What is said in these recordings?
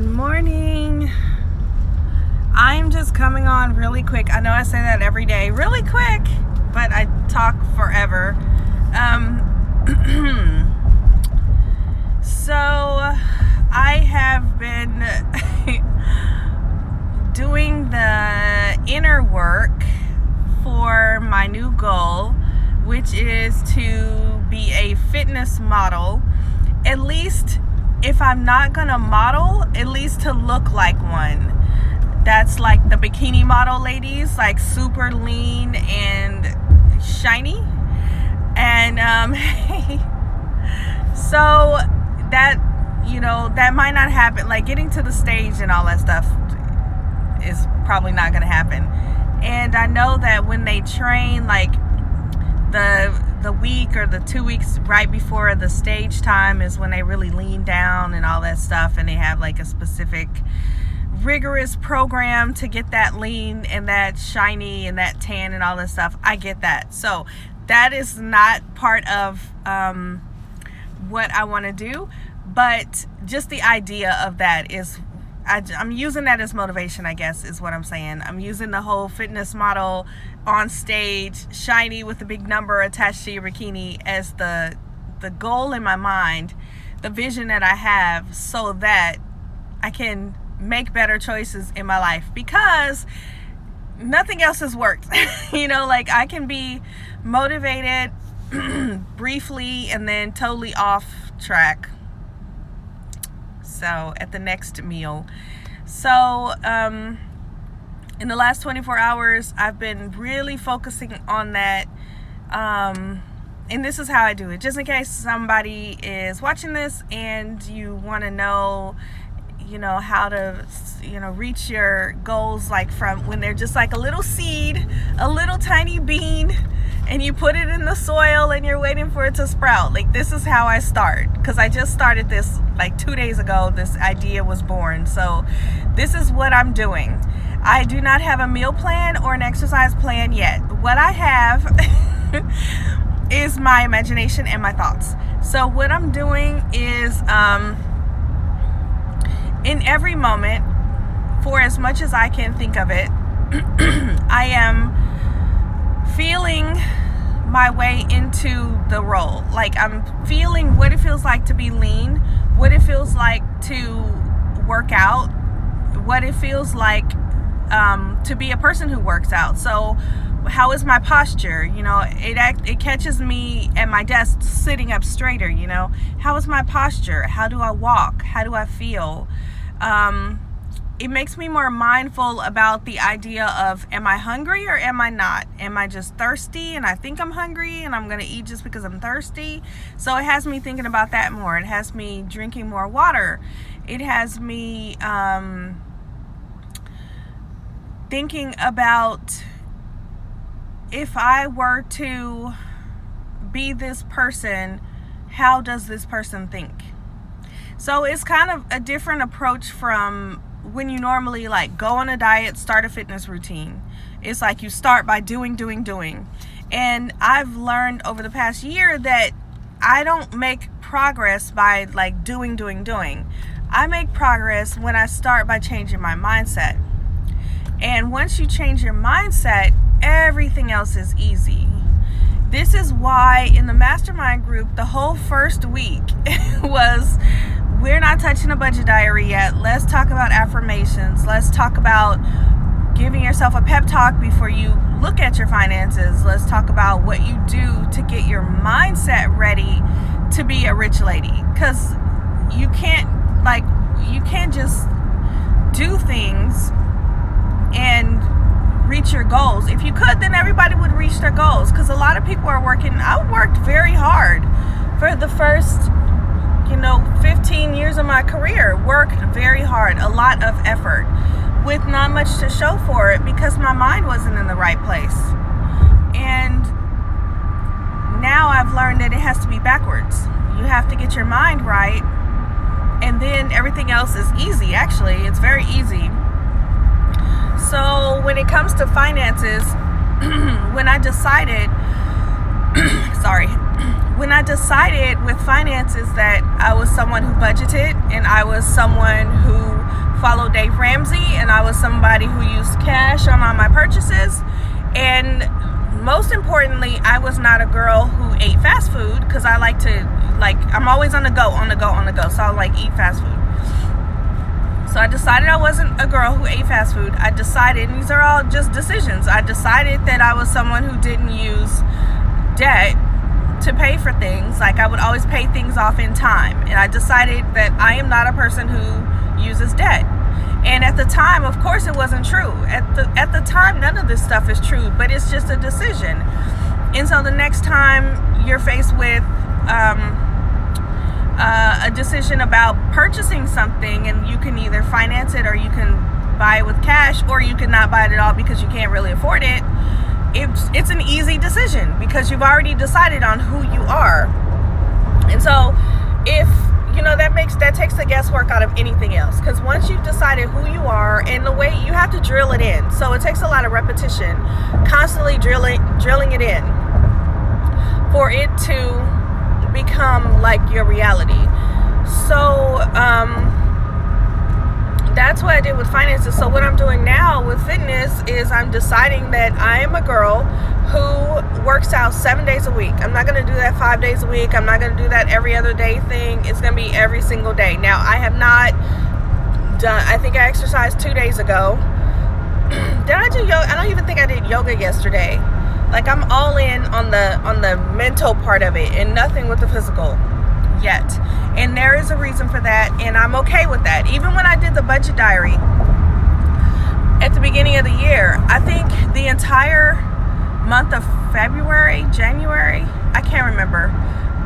Good morning. I'm just coming on really quick. I know I say that every day, really quick, but I talk forever. So I have been doing the inner work for my new goal, which is to be a fitness model. At least if I'm not gonna model, at least to look like one. That's like the bikini model ladies, like super lean and shiny. And so that, that might not happen. Like getting to the stage and all that stuff is probably not gonna happen. And I know that when they train, like the week or the 2 weeks right before the stage time is when they really lean down and all that stuff, and they have like a specific rigorous program to get that lean and that shiny and that tan and all that stuff. I get that. So that is not part of what I want to do, but just the idea of that is I'm using that as motivation, I guess, is what I'm saying. I'm using the whole fitness model on stage, shiny with a big number attached to your bikini, as the goal in my mind, the vision that I have, so that I can make better choices in my life, because nothing else has worked. Like I can be motivated briefly and then totally off track. So at the next meal. So in the last 24 hours, I've been really focusing on that. And this is how I do it. Just in case somebody is watching this and you want to know, how to, reach your goals, like from when they're just like a little seed, a little tiny bean, and you put it in the soil and you're waiting for it to sprout. Like, this is how I start, because I just started this like 2 days ago. This idea was born. So this is what I'm doing. I do not have a meal plan or an exercise plan yet. What I have is my imagination and my thoughts. So what I'm doing is in every moment, for as much as I can think of it, I am feeling my way into the role. Like, I'm feeling what it feels like to be lean, what it feels like to work out, what it feels like to be a person who works out. So how is my posture? It catches me at my desk sitting up straighter. How is my posture? How do I walk? How do I feel? It makes me more mindful about the idea of, am I hungry or am I not? Am I just thirsty and I think I'm hungry and I'm going to eat just because I'm thirsty? So it has me thinking about that more. It has me drinking more water. It has me thinking about, if I were to be this person, how does this person think? So it's kind of a different approach from when you normally like go on a diet, start a fitness routine. It's like you start by doing. And I've learned over the past year that I don't make progress by like doing. I make progress when I start by changing my mindset. And once you change your mindset, everything else is easy. This is why in the mastermind group, the whole first week was, we're not touching a budget diary yet. Let's talk about affirmations. Let's talk about giving yourself a pep talk before you look at your finances. Let's talk about what you do to get your mindset ready to be a rich lady. Because you can't just do things and reach your goals. If you could, then everybody would reach their goals, because a lot of people are working. I worked very hard for the first 15 years of my career. Worked very hard, a lot of effort, with not much to show for it, because my mind wasn't in the right place. And now I've learned that it has to be backwards. You have to get your mind right, and then everything else is easy. Actually, it's very easy. So when it comes to finances, when I decided with finances that I was someone who budgeted, and I was someone who followed Dave Ramsey, and I was somebody who used cash on all my purchases. And most importantly, I was not a girl who ate fast food, because I like to, I'm always on the go. So I eat fast food. So I decided I wasn't a girl who ate fast food. I decided, and these are all just decisions, I decided that I was someone who didn't use debt to pay for things. I would always pay things off in time. And I decided that I am not a person who uses debt. And at the time, of course, it wasn't true. At the time, none of this stuff is true, but it's just a decision. And so the next time you're faced with a decision about purchasing something, and you can either finance it, or you can buy it with cash, or you can not buy it at all because you can't really afford it, it's an easy decision because you've already decided on who you are. And so if that takes the guesswork out of anything else, because once you've decided who you are, and the way you have to drill it in, so it takes a lot of repetition, constantly drilling it in for it to become your reality. So that's what I did with finances. So what I'm doing now with fitness is I'm deciding that I am a girl who works out 7 days a week. I'm not going to do that 5 days a week. I'm not going to do that every other day thing. It's going to be every single day. Now, I have not done, I think I exercised 2 days ago. Did I do yoga? I don't even think I did yoga yesterday. I'm all in on the mental part of it, and nothing with the physical yet. And there is a reason for that, and I'm okay with that. Even when I did the budget diary at the beginning of the year, I think the entire month of January, I can't remember.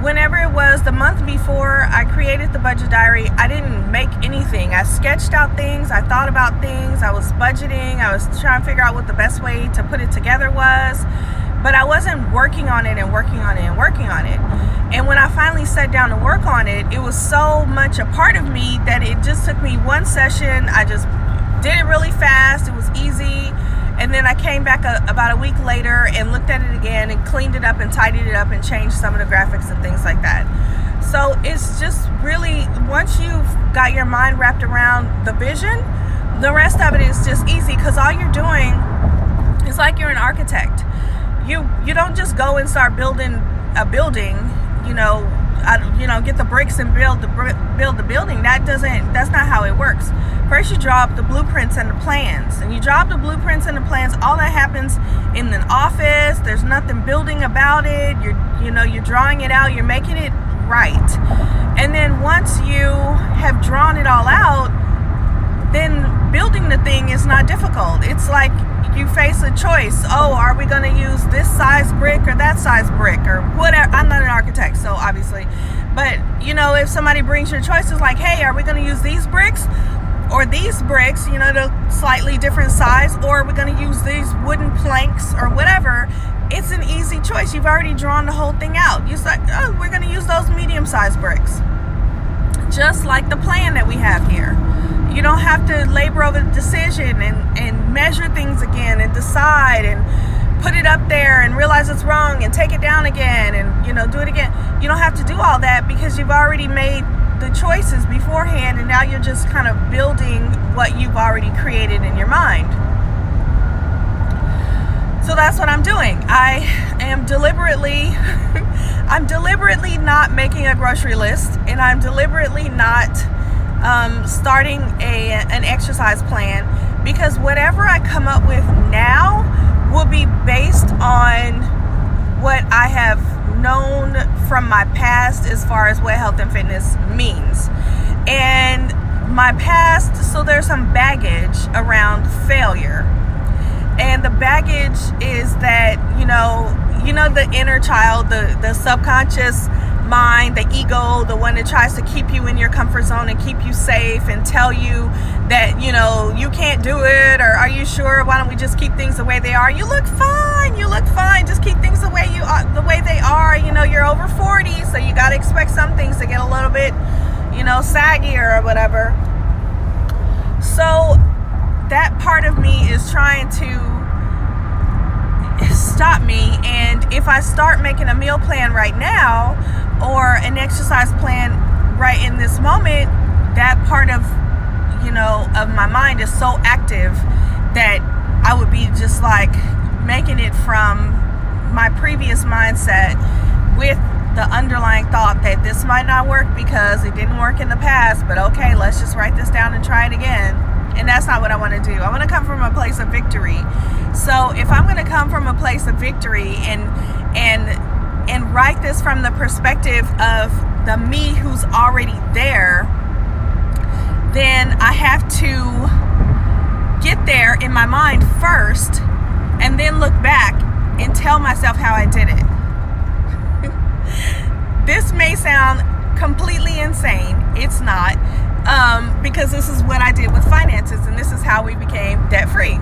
Whenever it was, the month before I created the budget diary, I didn't make anything. I sketched out things, I thought about things, I was budgeting, I was trying to figure out what the best way to put it together was, but I wasn't working on it. And when I finally sat down to work on it, it was so much a part of me that it just took me one session. I just did it really fast. It was easy. And then I came back about a week later and looked at it again and cleaned it up and tidied it up and changed some of the graphics and things like that. So it's just really, once you've got your mind wrapped around the vision, the rest of it is just easy, because all you're doing is like you're an architect. You don't just go and start building a building, get the bricks and build the building. That's not how it works. First, you draw up the blueprints and the plans, and you draw up the blueprints and the plans. All that happens in an office. There's nothing building about it. You're drawing it out. You're making it right. And then once you have drawn it all out, then building the thing is not difficult. It's like you face a choice. Oh, are we going to use this size brick or that size brick or whatever? I'm not an architect, so obviously. But, if somebody brings your choices like, hey, are we going to use these bricks or these bricks, the slightly different size, or are we going to use these wooden planks or whatever? It's an easy choice. You've already drawn the whole thing out. You say, oh, we're going to use those medium-sized bricks. Just like the plan that we have here. You don't have to labor over the decision and measure things again and decide and put it up there and realize it's wrong and take it down again and, do it again. You don't have to do all that because you've already made the choices beforehand, and now you're just kind of building what you've already created in your mind. So that's what I'm doing. I am deliberately not making a grocery list, and I'm deliberately not starting an exercise plan, because whatever I come up with now will be based on what I have known from my past as far as what health and fitness means. And my past, so there's some baggage around failure. And the baggage is that, the inner child, the subconscious mind, the ego, the one that tries to keep you in your comfort zone and keep you safe and tell you that, you can't do it, or are you sure? Why don't we just keep things the way they are? You look fine. Just keep things the way they are. You're over 40, so you got to expect some things to get a little bit, saggier or whatever. So that part of me is trying to stop me, and if I start making a meal plan right now or an exercise plan right in this moment, that part of, of my mind is so active that I would be just like making it from my previous mindset with the underlying thought that this might not work because it didn't work in the past, but okay, let's just write this down and try it again. And that's not what I want to do. I want to come from a place of victory. So if I'm going to come from a place of victory and write this from the perspective of the me who's already there, then I have to get there in my mind first and then look back and tell myself how I did it. This may sound completely insane. It's not, because this is what I did with finances, and this is how we became debt free.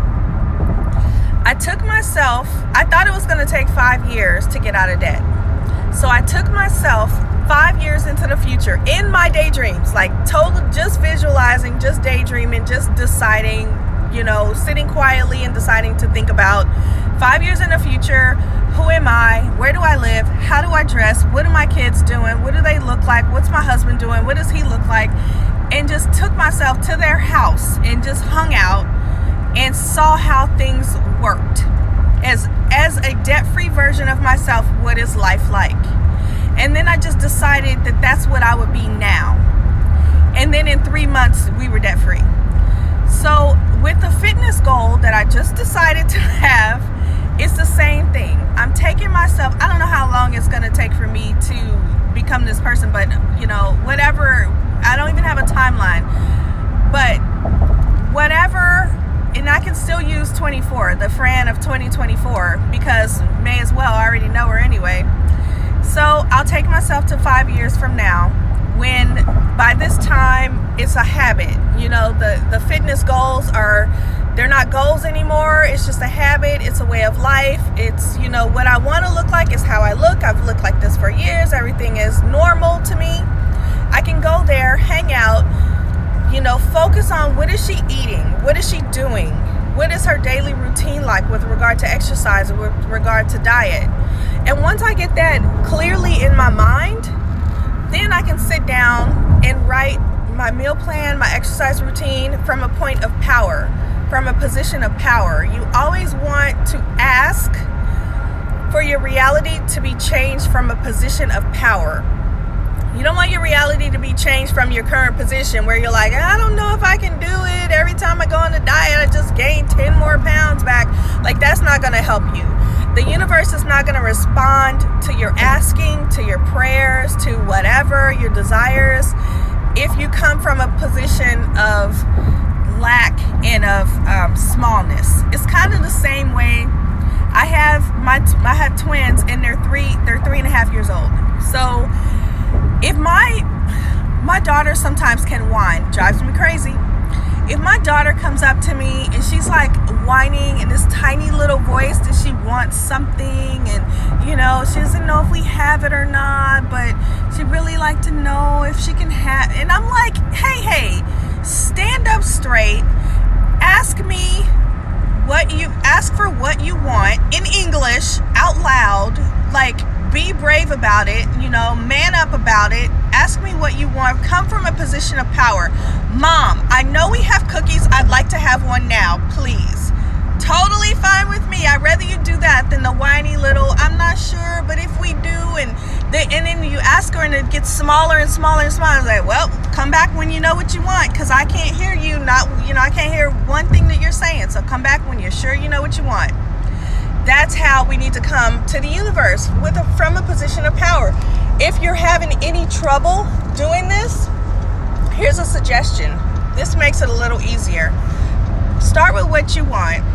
I thought it was going to take 5 years to get out of debt. So I took myself 5 years into the future in my daydreams, like just visualizing, just daydreaming, just deciding, sitting quietly and deciding to think about 5 years in the future. Who am I? Where do I live? How do I dress? What are my kids doing? What do they look like? What's my husband doing? What does he look like? And just took myself to their house and just hung out and saw how things worked. As a debt-free version of myself, what is life like? And then I just decided that that's what I would be now. And then in 3 months, we were debt-free. So with the fitness goal that I just decided to have, it's the same thing. I'm taking myself, I don't know how long it's going to take for me to become this person, but whatever, I don't even have a timeline, but whatever, and I can still use 24, the Fran of 2024, because may as well, I already know her anyway. So I'll take myself to 5 years from now, when by this time it's a habit. The fitness goals they're not goals anymore. It's just a habit. It's a way of life. It's, what I want to look like is how I look. I've looked like this for years. Everything is normal to me. I can go there, hang out, focus on what is she eating? What is she doing? What is her daily routine like with regard to exercise, with regard to diet? And once I get that clearly in my mind, then I can sit down and write my meal plan, my exercise routine from a point of power, from a position of power. You always want to ask for your reality to be changed from a position of power. You don't want your reality to be changed from your current position where you're like, I don't know if I can do it. Every time I go on a diet, I just gain 10 more pounds back. Like, that's not going to help you. The universe is not going to respond to your asking, to your prayers, to whatever, your desires, if you come from a position of lack and of smallness. It's kind of the same way. I have twins, and they're 3.5 years old. So if my daughter sometimes can whine, drives me crazy. If my daughter comes up to me and she's like whining in this tiny little voice that she wants something, and she doesn't know if we have it or not, but she'd really like to know if she can have, and I'm like, hey, stand up straight, ask for what you want in English out loud, like, be brave about it, man up about it. Ask me what you want. Come from a position of power. Mom, I know we have cookies. I'd like to have one now, please. Totally fine with me. I'd rather you do that than the whiny little, I'm not sure, but if we do, and then you ask her and it gets smaller and smaller and smaller. It's like, well, come back when you know what you want, because I can't hear you. I can't hear one thing that you're saying. So come back when you're sure you know what you want. That's how we need to come to the universe, from a position of power. If you're having any trouble doing this, here's a suggestion. This makes it a little easier. Start with what you want.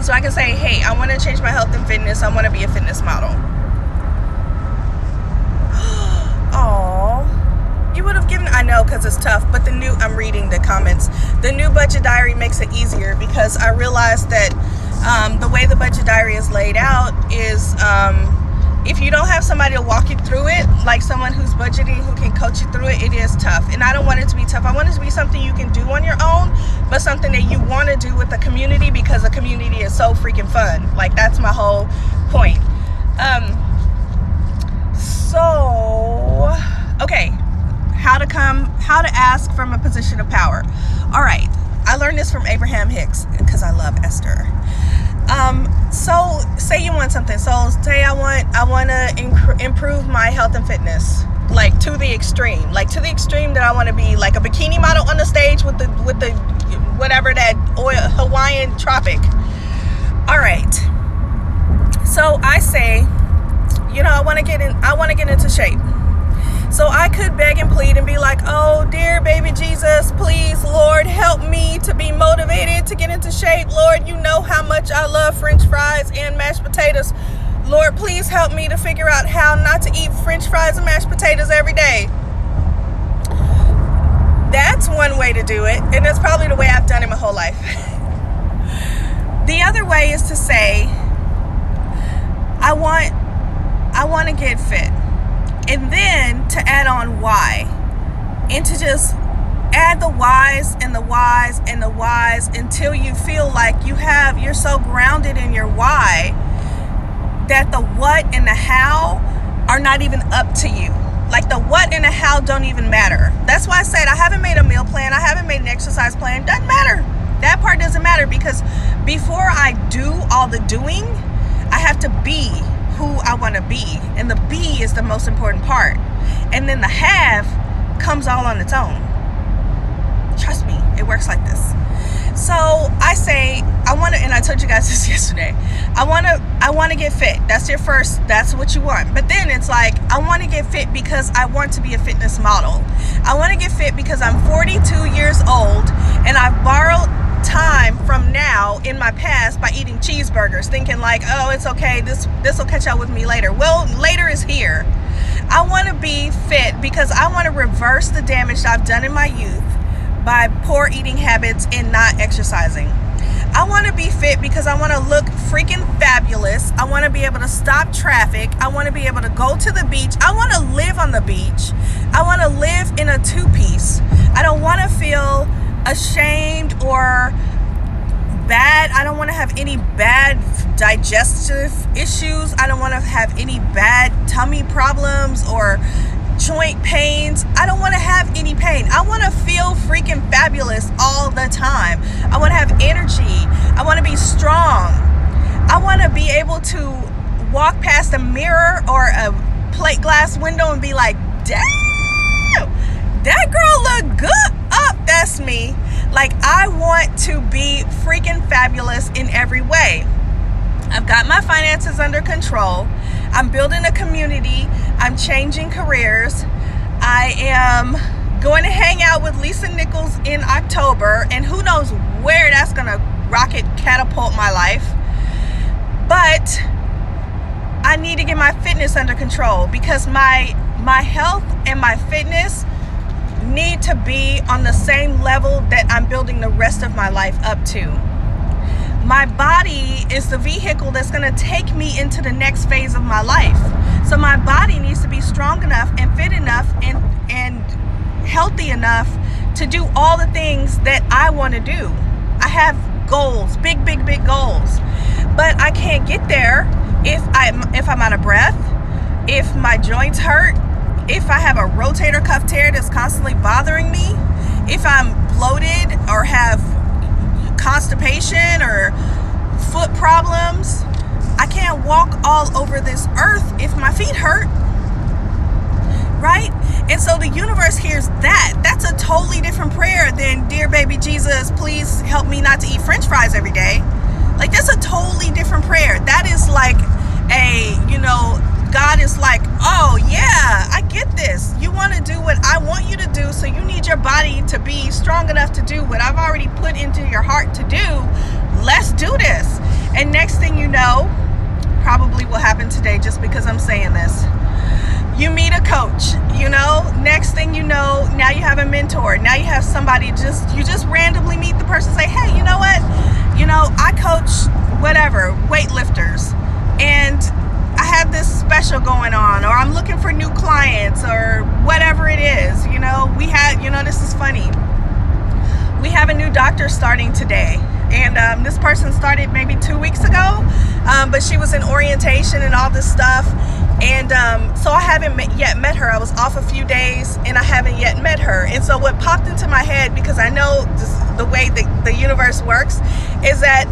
So I can say, hey, I want to change my health and fitness. I want to be a fitness model. Oh, you would have given, I know, because it's tough, but I'm reading the comments. The new budget diary makes it easier, because I realized that the way the budget diary is laid out is, if you don't have somebody to walk you through it, like someone who's budgeting, who can coach you through it, it is tough. And I don't want it to be tough. I want it to be something you can do on your own, but something that you want to do with the community, because the community is so freaking fun. Like, that's my whole point. Okay, how to ask from a position of power. All right, I learned this from Abraham Hicks because I love Esther. So say you want something. So say I want to improve my health and fitness, like to the extreme that I want to be like a bikini model on the stage with the whatever that Hawaiian tropic. All right. So I say, I want to get into shape. So I could beg and plead and be like, oh, dear baby Jesus, please, Lord, help me to be motivated to get into shape. Lord, you know how much I love French fries and mashed potatoes. Lord, please help me to figure out how not to eat French fries and mashed potatoes every day. That's one way to do it, and that's probably the way I've done it my whole life. The other way is to say, I want to get fit. And then to add on why, and to just add the whys and the whys and the whys until you feel like you're so grounded in your why that the what and the how are not even up to you. Like the what and the how don't even matter. That's why I said I haven't made a meal plan. I haven't made an exercise plan. Doesn't matter. That part doesn't matter, because before I do all the doing, I have to be who I want to be, and the be is the most important part, and then the have comes all on its own. Trust me, it works like this. So I say I want to, and I told you guys this yesterday, I want to get fit. That's what you want. But then it's like, I want to get fit because I want to be a fitness model. I want to get fit because I'm 42 years old and I've borrowed time from now in my past by eating cheeseburgers, thinking like, oh, it's okay, this will catch up with me later. Well, later is here. I want to be fit because I want to reverse the damage that I've done in my youth by poor eating habits and not exercising. I want to be fit because I want to look freaking fabulous. I want to be able to stop traffic. I want to be able to go to the beach. I want to live on the beach. I want to live in a two-piece. I don't want to feel ashamed or bad. I don't want to have any bad digestive issues. I don't want to have any bad tummy problems or joint pains. I don't want to have any pain. I want to feel freaking fabulous all the time. I want to have energy. I want to be strong. I want to be able to walk past a mirror or a plate glass window and be like, damn, that girl look good. That's me. Like, I want to be freaking fabulous in every way. I've got my finances under control. I'm building a community. I'm changing careers. I am going to hang out with Lisa Nichols in October, and who knows where that's going to rocket catapult my life. But I need to get my fitness under control, because my health and my fitness need to be on the same level that I'm building the rest of my life up to. My body is the vehicle that's going to take me into the next phase of my life. So my body needs to be strong enough and fit enough and healthy enough to do all the things that I want to do. I have goals, big goals, but I can't get there if I'm out of breath, if my joints hurt, if I have a rotator cuff tear that's constantly bothering me, if I'm bloated or have constipation or foot problems. I can't walk all over this earth if my feet hurt, right? And so the universe hears that. That's a totally different prayer than, dear baby Jesus, please help me not to eat French fries every day. Like, that's a totally different prayer. That is like God is like, oh yeah, I get this. You want to do what I want you to do, so you need your body to be strong enough to do what I've already put into your heart to do. Let's do this. And next thing you know, probably will happen today just because I'm saying this, you meet a coach, next thing you know, now you have a mentor. Now you have somebody, you just randomly meet the person, say, hey, you know what? I coach whatever, weightlifters, and I have this special going on, or I'm looking for new clients, or whatever it is. This is funny. We have a new doctor starting today, and this person started maybe 2 weeks ago, but she was in orientation and all this stuff, And so I haven't yet met her. I was off a few days and I haven't yet met her. And so what popped into my head, because I know the way the universe works, is that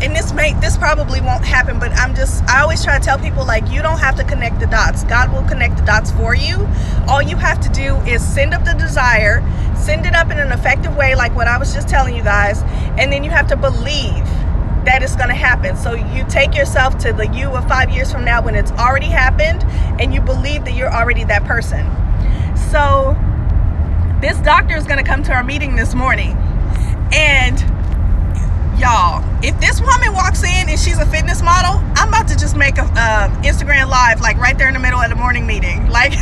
and this probably won't happen, but I always try to tell people, like, you don't have to connect the dots. God will connect the dots for you. All you have to do is send up the desire, send it up in an effective way, like what I was just telling you guys, and then you have to believe that it's going to happen. So you take yourself to the you of 5 years from now when it's already happened, and you believe that you're already that person. So this doctor is going to come to our meeting this morning, and y'all, if this woman walks in and she's a fitness model, I'm about to just make a Instagram live, like right there in the middle of the morning meeting, like.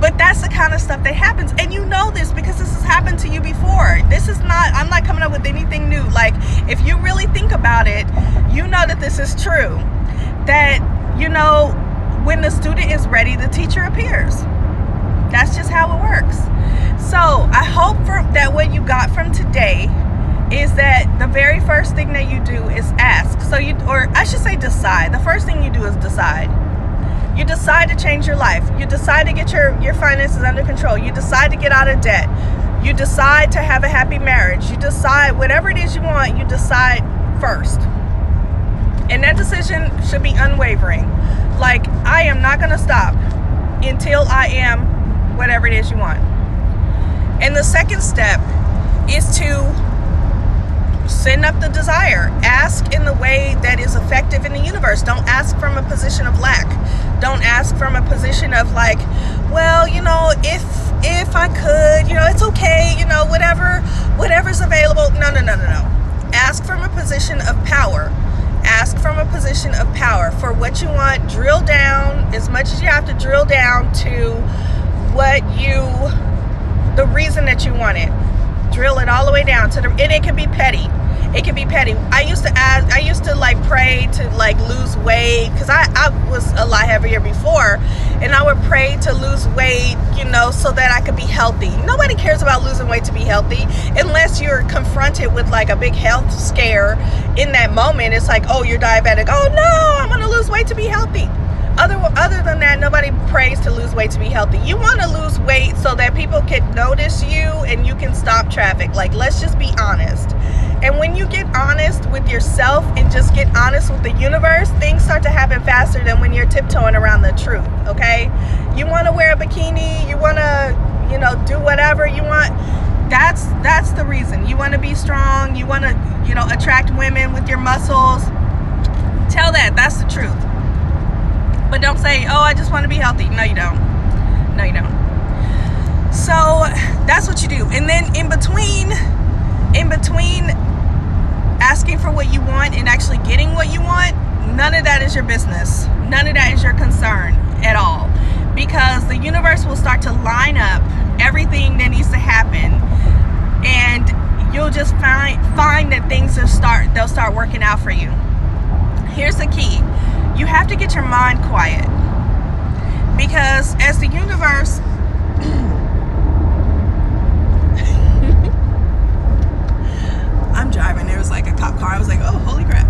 But that's the kind of stuff that happens, and you know this because this has happened to you before. I'm not coming up with anything new. Like, if you really think about it, you know that this is true, that, you know, when the student is ready, the teacher appears. That's just how it works. So I hope that what you got from today is that the very first thing that you do is ask. Or I should say decide. The first thing you do is decide. You decide to change your life. You decide to get your finances under control. You decide to get out of debt. You decide to have a happy marriage. You decide whatever it is you want, you decide first. And that decision should be unwavering. Like, I am not going to stop until I am whatever it is you want. And the second step is to send up the desire. Ask in the way that is effective in the universe. Don't ask from a position of lack. Don't ask from a position of like, well, you know, if I could, you know, it's okay, you know, whatever's available. No. Ask from a position of power. Ask from a position of power for what you want. Drill down as much as you have to drill down to the reason that you want it. Drill it all the way down to and it can be petty. It can be petty. I used to like pray to like lose weight, because I was a lot heavier before, and I would pray to lose weight, you know, so that I could be healthy. Nobody cares about losing weight to be healthy unless you're confronted with like a big health scare in that moment. It's like, oh, you're diabetic. Oh no, I'm gonna lose weight to be healthy. Other than that, nobody prays to lose weight to be healthy. You want to lose weight so that people can notice you and you can stop traffic. Like, let's just be honest. And when you get honest with yourself and just get honest with the universe, things start to happen faster than when you're tiptoeing around the truth, okay? You want to wear a bikini, you want to, you know, do whatever you want. That's the reason. You want to be strong, you want to, you know, attract women with your muscles. Tell that's the truth. But don't say, oh, I just want to be healthy. No, you don't. No, you don't. So that's what you do. And then in between asking for what you want and actually getting what you want, none of that is your business. None of that is your concern at all. Because the universe will start to line up everything that needs to happen. And you'll just find that things they'll start working out for you. Here's the key. You have to get your mind quiet, because as the universe I'm driving, there was like a cop car, I was like, oh, holy crap.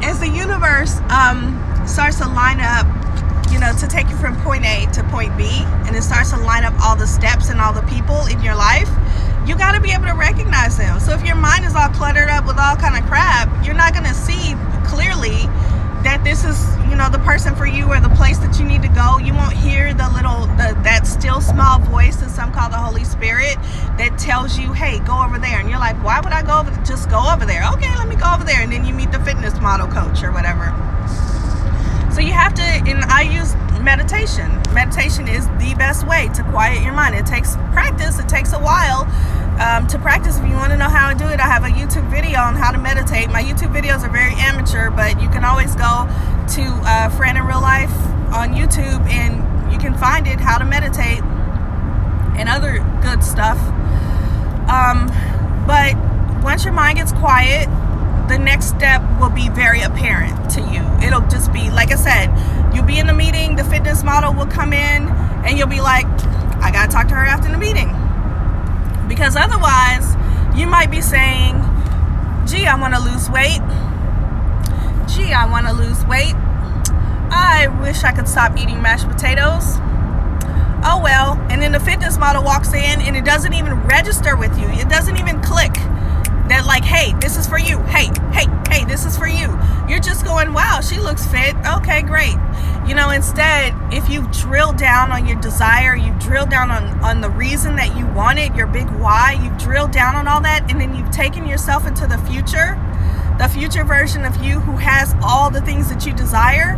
As the universe starts to line up, you know, to take you from point A to point B, and it starts to line up all the steps and all the people in your life, you got to be able to recognize them. So if your mind is all cluttered up with all kind of crap, you're not going to see clearly that this is, you know, the person for you or the place that you need to go. You won't hear that still small voice that some call the Holy Spirit that tells you, hey, go over there. And you're like, why would I go over there? Just go over there. Okay, let me go over there. And then you meet the fitness model coach or whatever. So you have to, and I use meditation. Meditation is the best way to quiet your mind. It takes practice. It takes a while to practice. If you want to know how to do it, I have a YouTube video on how to meditate. My YouTube videos are very amateur, but you can always go to Fran in Real Life on YouTube and you can find it, how to meditate and other good stuff. But once your mind gets quiet, the next step will be very apparent to you. It'll just be, like I said, you'll be in the meeting, the fitness model will come in, and you'll be like, I gotta talk to her after the meeting. Because otherwise, you might be saying, gee, I wanna lose weight. Gee, I wanna lose weight. I wish I could stop eating mashed potatoes. Oh well. And then the fitness model walks in and it doesn't even register with you. It doesn't even click that like, hey, this is for you. Hey, this is for you. You're just going, wow, she looks fit. Okay, great. Instead, if you drill down on your desire, you drill down on the reason that you want it, your big why, you drill down on all that, and then you've taken yourself into the future version of you who has all the things that you desire,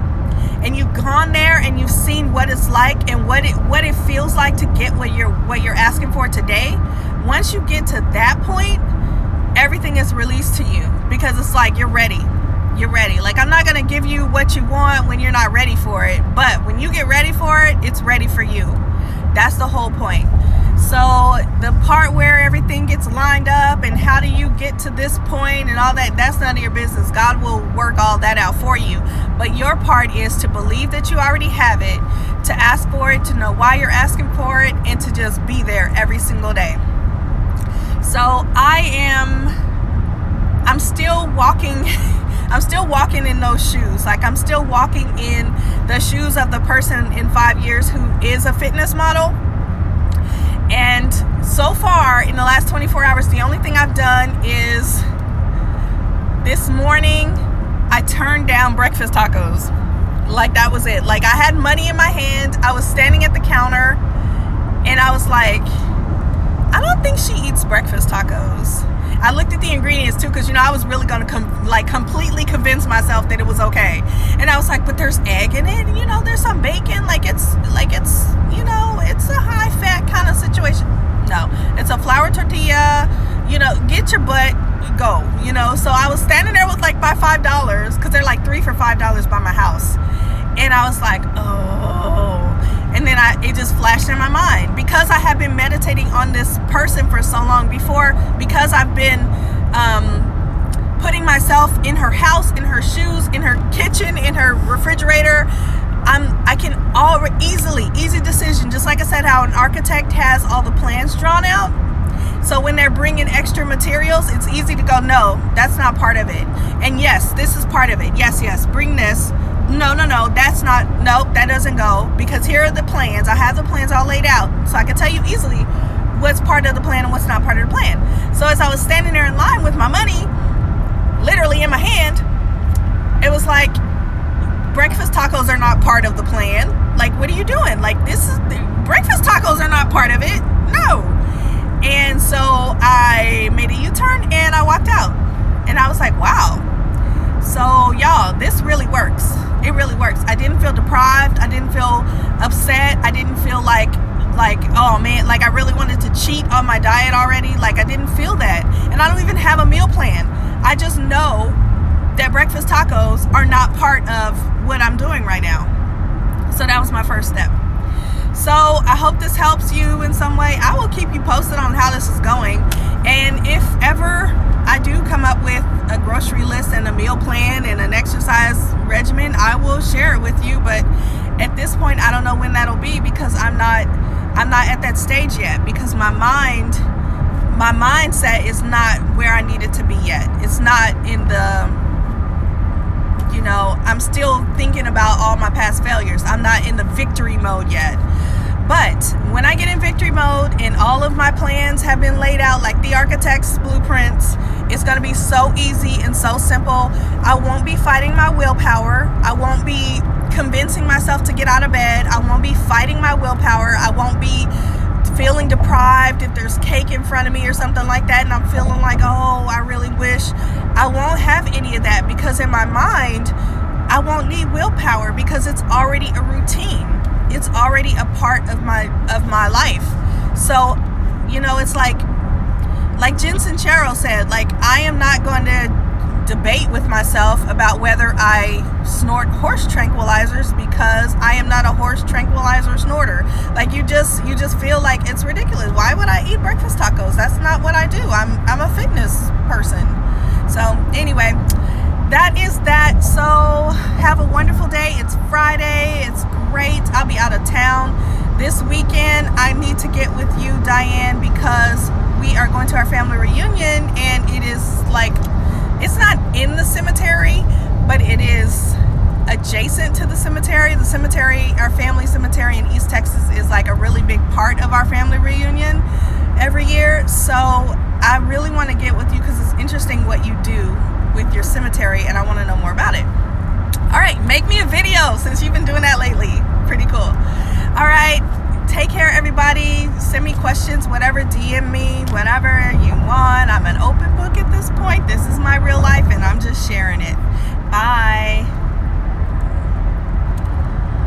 and you've gone there and you've seen what it's like and what it feels like to get what you're asking for today. Once you get to that point, everything is released to you, because it's like you're ready. Like, I'm not going to give you what you want when you're not ready for it, but when you get ready for it, it's ready for you. That's the whole point. So the part where everything gets lined up and how do you get to this point and all that's none of your business. God will work all that out for you. But your part is to believe that you already have it, to ask for it, to know why you're asking for it, and to just be there every single day. So I'm still walking in those shoes. Like, I'm still walking in the shoes of the person in 5 years who is a fitness model. And so far, in the last 24 hours, the only thing I've done is this morning, I turned down breakfast tacos. Like, that was it. Like, I had money in my hand. I was standing at the counter, and I was like, I don't think she eats breakfast tacos. I looked at the ingredients too, because I was really going to completely convince myself that it was okay. And I was like, but there's egg in it, there's some bacon, it's a high fat kind of situation. No, it's a flour tortilla, get your butt, go, So I was standing there with my $5, because they're like 3 for $5 by my house. And I was like, oh. And then it just flashed in my mind, because I have been meditating on this person for so long before, because I've been putting myself in her house, in her shoes, in her kitchen, in her refrigerator. I can easy decision, just like I said, how an architect has all the plans drawn out. So when they're bringing extra materials, it's easy to go, no, that's not part of it. And yes, this is part of it. Yes, bring this. No, that's not, nope, that doesn't go, because here are the plans. I have the plans all laid out, so I can tell you easily what's part of the plan and what's not part of the plan. So as I was standing there in line with my money, literally in my hand, it was like, breakfast tacos are not part of the plan. Like, what are you doing? Like, breakfast tacos are not part of it. No. And so I made a U-turn and I walked out. And I was like, wow. So y'all, this really works. It really works. I didn't feel deprived. I didn't feel upset. I didn't feel like, oh man, like I really wanted to cheat on my diet already. Like, I didn't feel that. And I don't even have a meal plan. I just know that breakfast tacos are not part of what I'm doing right now. So that was my first step. So I hope this helps you in some way. I will keep you posted on how this is going. And if ever I do come up with a grocery list and a meal plan and an exercise regimen, I will share it with you. But at this point, I don't know when that'll be, because I'm not at that stage yet, because my mindset is not where I need it to be yet. It's not in the, I'm still thinking about all my past failures. I'm not in the victory mode yet. But when I get in victory mode and all of my plans have been laid out like the architect's blueprints, it's going to be so easy and so simple. I won't be fighting my willpower. I won't be convincing myself to get out of bed. I won't be fighting my willpower. I won't be feeling deprived if there's cake in front of me or something like that, and I'm feeling like, oh, I really wish. I won't have any of that, because in my mind, I won't need willpower, because it's already a routine. It's already a part of my life. So, it's like Jen Sincero said, like, I am not going to debate with myself about whether I snort horse tranquilizers, because I am not a horse tranquilizer snorter. Like, you just feel like it's ridiculous. Why would I eat breakfast tacos? That's not what I do. I'm a fitness person. So anyway, that is that. So have a wonderful day. It's Friday. It's great. I'll be out of town this weekend. I need to get with you, Diane, because we are going to our family reunion, and it is like, it's not in the cemetery, but it is adjacent to the cemetery. The cemetery, our family cemetery in East Texas, is like a really big part of our family reunion every year. So I really want to get with you because it's interesting what you do with your cemetery, and I want to know more about it. All right, make me a video since you've been doing that lately. Pretty cool. All right, take care, everybody. Send me questions, whatever, DM me, whenever you want. I'm an open book at this